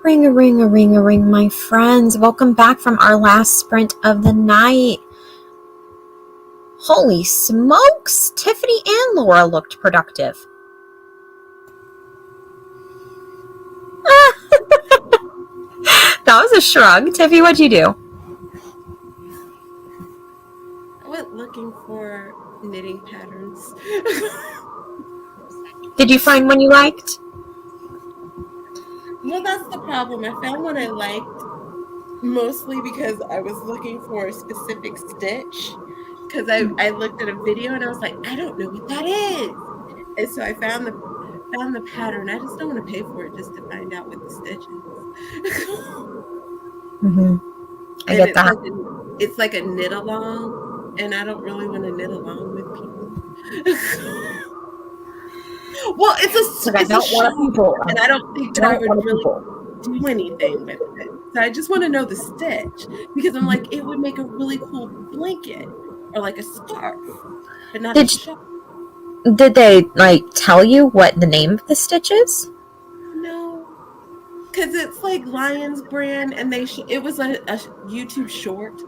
Ring, my friends. Welcome back from our last sprint of the night. Holy smokes! Tiffany and Laura looked productive. That was a shrug. Tiffy, what'd you do? I went looking for knitting patterns. Did you find one you liked? Well, that's the problem. I found one I liked mostly because I was looking for a specific stitch. Because I looked at a video and I was like, I don't know what that is. And so I found the pattern. I just don't want to pay for it just to find out what the stitch is. I get that. It's like a knit along, and I don't really want to knit along with people. Well, it's a people, and I don't think that I would really do anything with it. So I just want to know the stitch because I'm like, it would make a really cool blanket or like a scarf, but not a shawl. Did they tell you what the name of the stitch is? No, because it's like Lion's brand, and it was a YouTube short,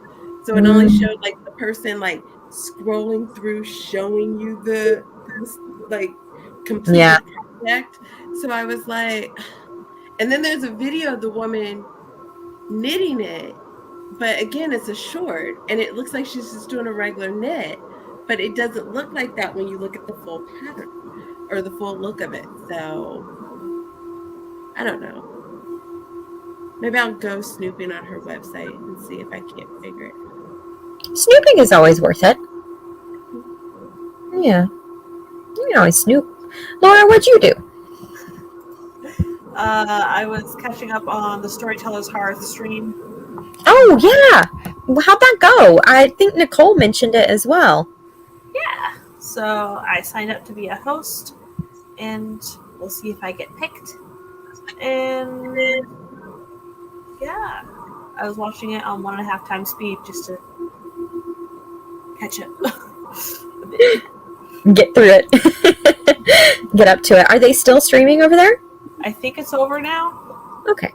so it only showed the person scrolling through, showing you the complete project. So I was like, and then there's a video of the woman knitting it, but again, it's a short, and it looks like she's just doing a regular knit, but it doesn't look like that when you look at the full pattern or the full look of it. So I don't know. Maybe I'll go snooping on her website and see if I can't figure it. Snooping is always worth it. Yeah. You can always snoop. Laura, what'd you do? I was catching up on the Storyteller's Hearth stream. Oh, yeah. How'd that go? I think Nicole mentioned it as well. Yeah. So I signed up to be a host, and we'll see if I get picked. And yeah, I was watching it on 1.5 times speed just to catch up. Get through it. Get up to it. Are they still streaming over there? I think it's over now. Okay.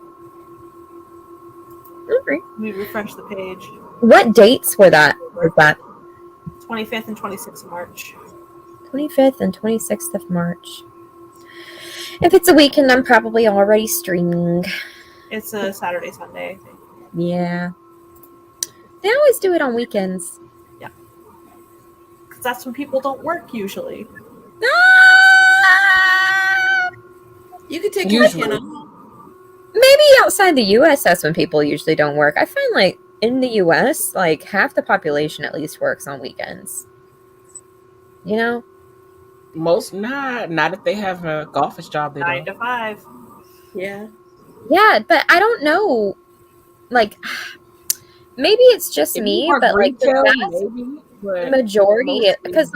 All right. Let me refresh the page. What dates were that? Was that 25th and 26th of March. 25th and 26th of March. If it's a weekend, I'm probably already streaming. It's a Saturday, Sunday, I think. Yeah. They always do it on weekends. Yeah. Because that's when people don't work usually. You could take a weekend off. Maybe outside the U.S. that's when people usually don't work. I find in the U.S. half the population at least works on weekends. You know? Most not if they have an office job. They 9 don't. to 5. Yeah. Yeah, but I don't know. Maybe it's just me, but retail, the majority, because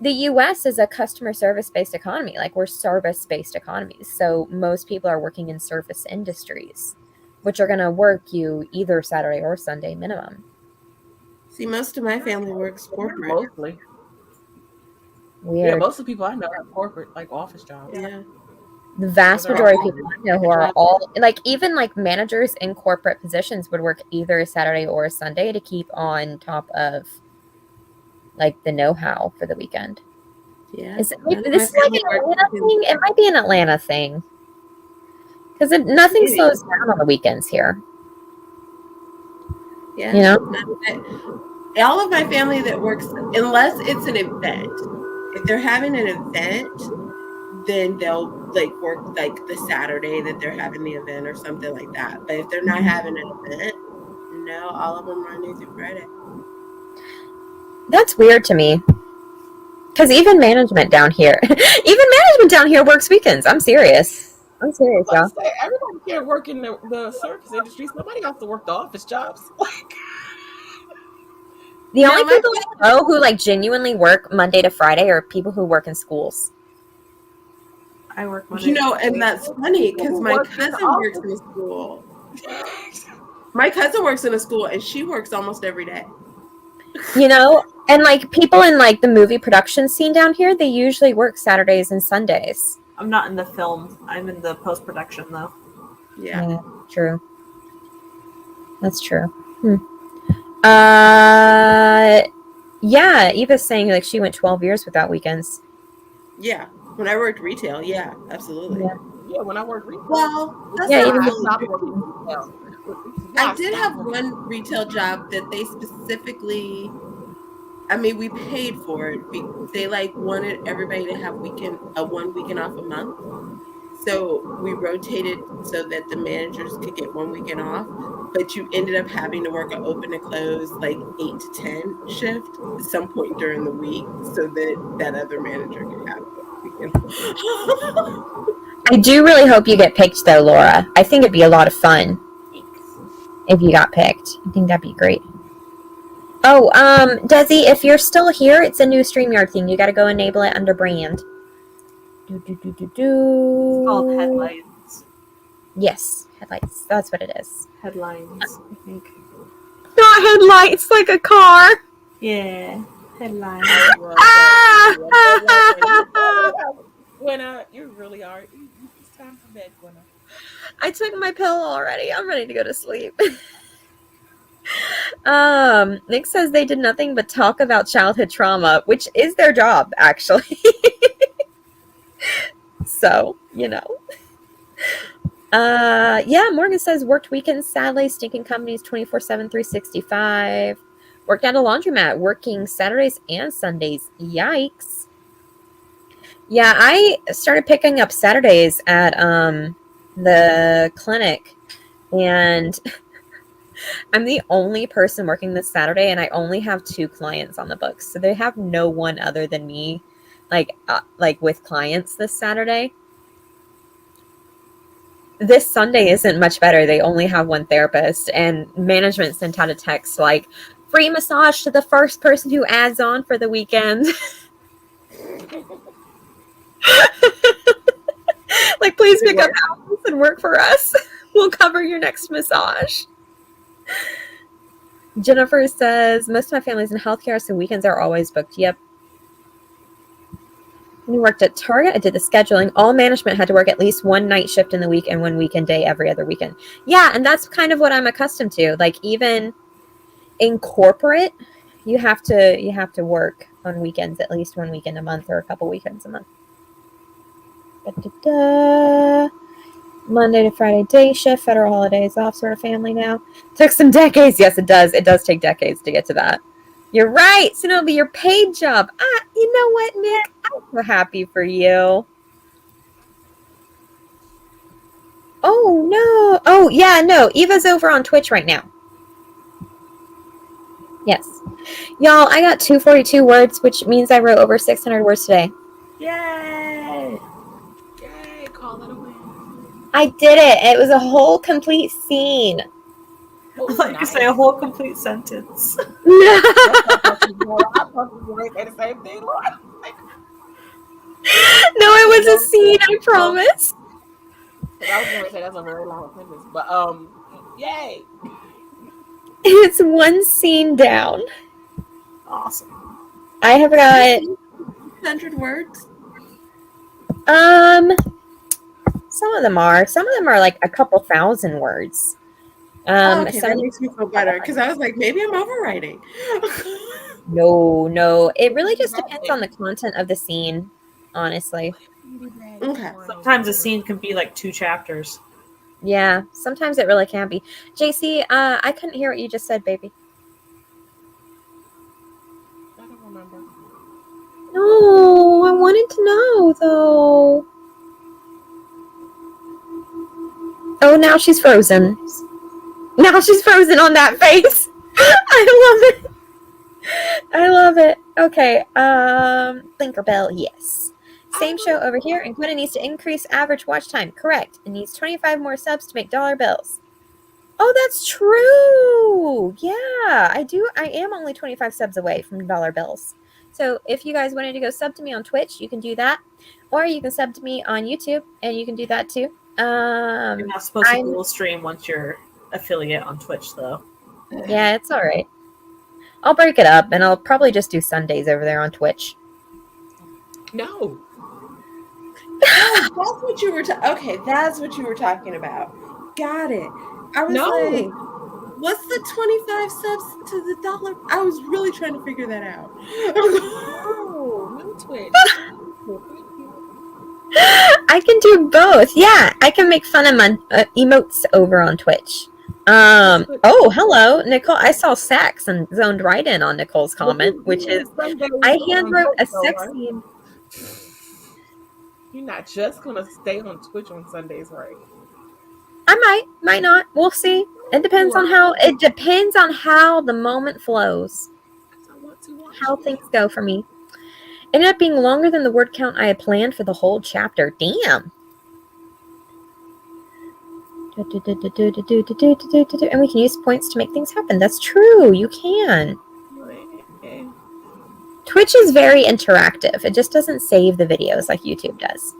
the U.S. is a customer service-based economy. We're service-based economies. So most people are working in service industries, which are going to work you either Saturday or Sunday minimum. See, most of my family works corporate. Mostly. Weird. Yeah, most of the people I know have corporate, office jobs. Yeah. The vast majority of people I know who are all, even managers in corporate positions would work either a Saturday or a Sunday to keep on top of the know-how for the weekend. Yeah. This is an Atlanta thing? It might be an Atlanta thing. Because nothing slows down on the weekends here. Yeah. You know? All of my family that works, unless it's an event, if they're having an event, then they'll work the Saturday that they're having the event or something like that. But if they're not having an event, no, all of them are Monday through Friday. That's weird to me. Because even management down here works weekends. I'm serious, y'all. Everybody can't work in the service industries. Nobody has to work the office jobs. The only people I know who genuinely work Monday to Friday are people who work in schools. I work Monday. And that's funny because my cousin works in a school. My cousin works in a school, and she works almost every day. And people in the movie production scene down here, they usually work Saturdays and Sundays. I'm not in the film. I'm in the post-production, though. Yeah. True. That's true. Yeah, Eva's saying like she went 12 years without weekends. Yeah. When I worked retail, yeah, absolutely. Yeah, when I worked retail. Well, that's Yeah, not even I really stopped true. working retail. I did have one retail job that they specifically, I mean, we paid for it. They like wanted everybody to have one weekend off a month. So we rotated so that the managers could get one weekend off, but you ended up having to work an open to close like 8 to 10 shift at some point during the week so that that other manager could have one weekend. I do really hope you get picked though, Laura. I think it'd be a lot of fun if you got picked. I think that'd be great. Oh, Desi, if you're still here, it's a new StreamYard thing. You gotta go enable it under brand. It's called headlights. Yes, headlights. That's what it is. Headlines, I think. Not headlights, like a car. Yeah, headlines. Gwenna, you really are. It's time for bed, Gwenna. I took my pill already. I'm ready to go to sleep. Nick says they did nothing but talk about childhood trauma, which is their job, actually. So, you know. Yeah, Morgan says worked weekends, sadly, stinking companies 24/7, 365. Worked at a laundromat, working Saturdays and Sundays. Yikes. Yeah, I started picking up Saturdays at the clinic, and I'm the only person working this Saturday, and I only have 2 clients on the books. So they have no one other than me, like with clients this Saturday. This Sunday isn't much better. They only have 1 therapist, and management sent out a text like, free massage to the first person who adds on for the weekend. Like, please pick up hours and work for us. We'll cover your next massage. Jennifer says, most of my family's in healthcare, so weekends are always booked. Yep. When I worked at Target, I did the scheduling. All management had to work at least 1 night shift in the week and 1 weekend day every other weekend. Yeah, and that's kind of what I'm accustomed to. Like, even in corporate, you have to work on weekends, at least 1 weekend a month or a couple weekends a month. Da-da-da. Monday to Friday day shift, federal holidays off sort of family now. Took some decades. Yes, it does. It does take decades to get to that. You're right. So it'll be your paid job. You know what, Nick? I'm so happy for you. Oh, no. Oh, yeah, no. Eva's over on Twitch right now. Yes. Y'all, I got 242 words, which means I wrote over 600 words today. Yay! Yay, call it a win. I did it. It was a whole complete scene. I thought you could say a whole complete sentence. I thought you were going to say the same thing, Laura. No, it was a scene, I promise. I was going to say that's a very long sentence, but yay! It's 1 scene down. Awesome. I have got 100 words. some of them are like a couple thousand words. Okay, some that makes me feel better because I was like, maybe I'm overwriting. no, it really just depends on the content of the scene, honestly. Okay. Sometimes a scene can be like 2 chapters. Yeah, sometimes it really can be. JC, I couldn't hear what you just said, baby. I don't remember. No, I wanted to know though. Oh, now she's frozen. Now she's frozen on that face. I love it. I love it. Okay. Tinkerbell, yes. Same show over here, and Gwenna needs to increase average watch time. Correct. It needs 25 more subs to make dollar bills. Oh, that's true. Yeah, I do. I am only 25 subs away from dollar bills. So if you guys wanted to go sub to me on Twitch, you can do that. Or you can sub to me on YouTube, and you can do that too. You're not supposed to dual stream once you're affiliate on Twitch, though. Yeah, it's all right. I'll break it up, and I'll probably just do Sundays over there on Twitch. No. That's what you were okay, that's what you were talking about. got it. I was No. like, what's the 25 subs to the dollar? I was really trying to figure that out. Oh, no Twitch. Thank you. I can do both. Yeah, I can make fun of my emotes over on Twitch. Oh, hello, Nicole. I saw sex and zoned right in on Nicole's comment, which is I hand wrote a sex scene. You're not just gonna stay on Twitch on Sundays, right? I might not. We'll see. It depends on how the moment flows, I want to watch how things go for me. Ended up being longer than the word count I had planned for the whole chapter. Damn. And we can use points to make things happen. That's true. You can. Twitch is very interactive. It just doesn't save the videos like YouTube does.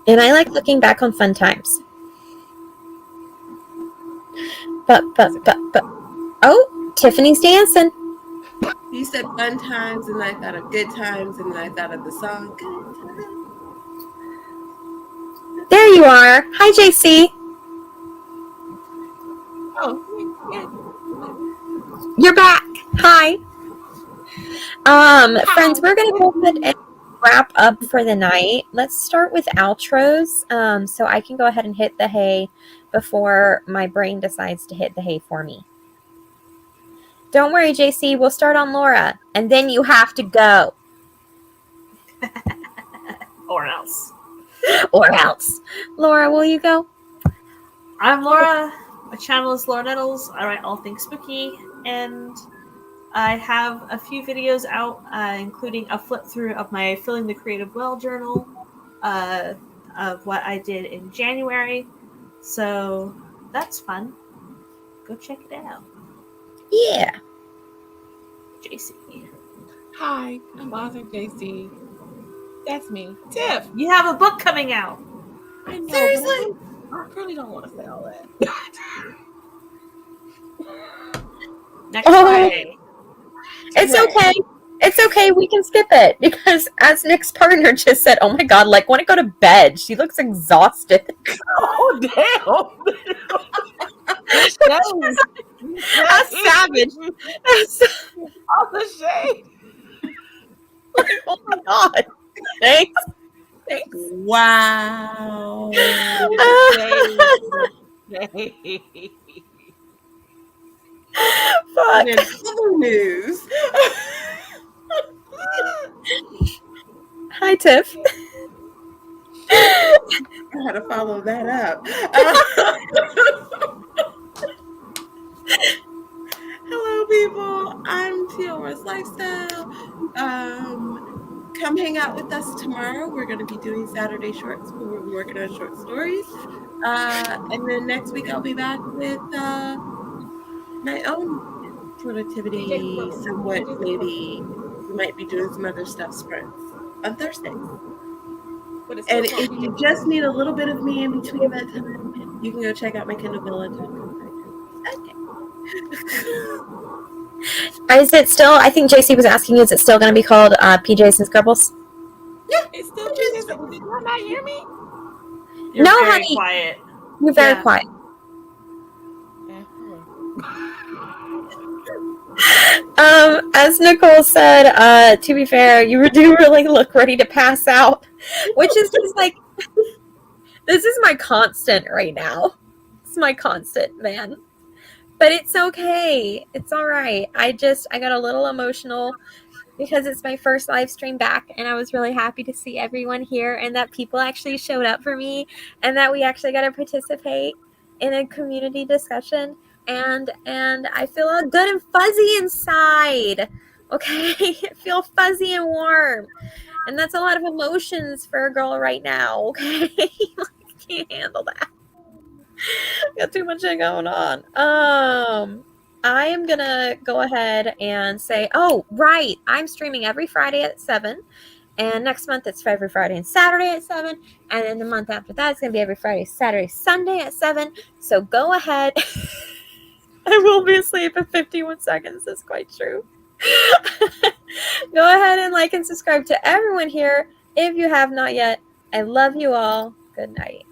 And I like looking back on fun times. But. Oh, Tiffany's dancing. You said fun times, and I thought of good times, and then I thought of the song Good Times. There you are. Hi, JC. Oh, yeah. You're back. Hi. Friends, we're going to go ahead and wrap up for the night. Let's start with outros, so I can go ahead and hit the hay before my brain decides to hit the hay for me. Don't worry, JC. We'll start on Laura, and then you have to go. Or else. Or else. Laura, will you go? I'm Laura. My channel is Laura Nettles. I write all things spooky, and I have a few videos out, including a flip through of my Filling the Creative Well journal of what I did in January. So that's fun. Go check it out. Yeah. JC. Hi, I'm author JC. That's me. Tiff. You have a book coming out. I know. Seriously? I really don't want to say all that. Next Friday. It's okay. It's okay. We can skip it because, as Nick's partner just said, oh my God, like, want to go to bed. She looks exhausted. Oh, damn. That's savage. All the shade. Like, oh my God. Thanks. Wow. Fuck. And other news. Hi, Tiff. I had to follow that up. Hello, people. I'm Tiara's Lifestyle. Come hang out with us tomorrow. We're going to be doing Saturday shorts. We'll be working on short stories. And then next week I'll be back with my own productivity. Somewhat, maybe we might be doing some other stuff sprints on Thursdays. And if you just need a little bit of me in between that time, you can go check out my Kindle Village. Okay. Is it still, I think JC was asking, is it still going to be called PJs and Scribbles? Yeah, it's still PJs. Did you not hear me? You're No, very honey. quiet. You're very quiet. As Nicole said, to be fair, you do really look ready to pass out, which is just like, this is my constant right now. It's my constant, man. But it's okay. It's all right. I got a little emotional because it's my first live stream back, and I was really happy to see everyone here and that people actually showed up for me and that we actually got to participate in a community discussion. And I feel all good and fuzzy inside. Okay? I feel fuzzy and warm. And that's a lot of emotions for a girl right now. Okay? I can't handle that. Got too much going on. I am gonna go ahead and say, oh, right. I'm streaming every Friday at 7. And next month it's every Friday and Saturday at 7. And then the month after that it's gonna be every Friday, Saturday, Sunday at 7. So go ahead. I will be asleep in 51 seconds. That's quite true. Go ahead and like and subscribe to everyone here if you have not yet. I love you all. Good night.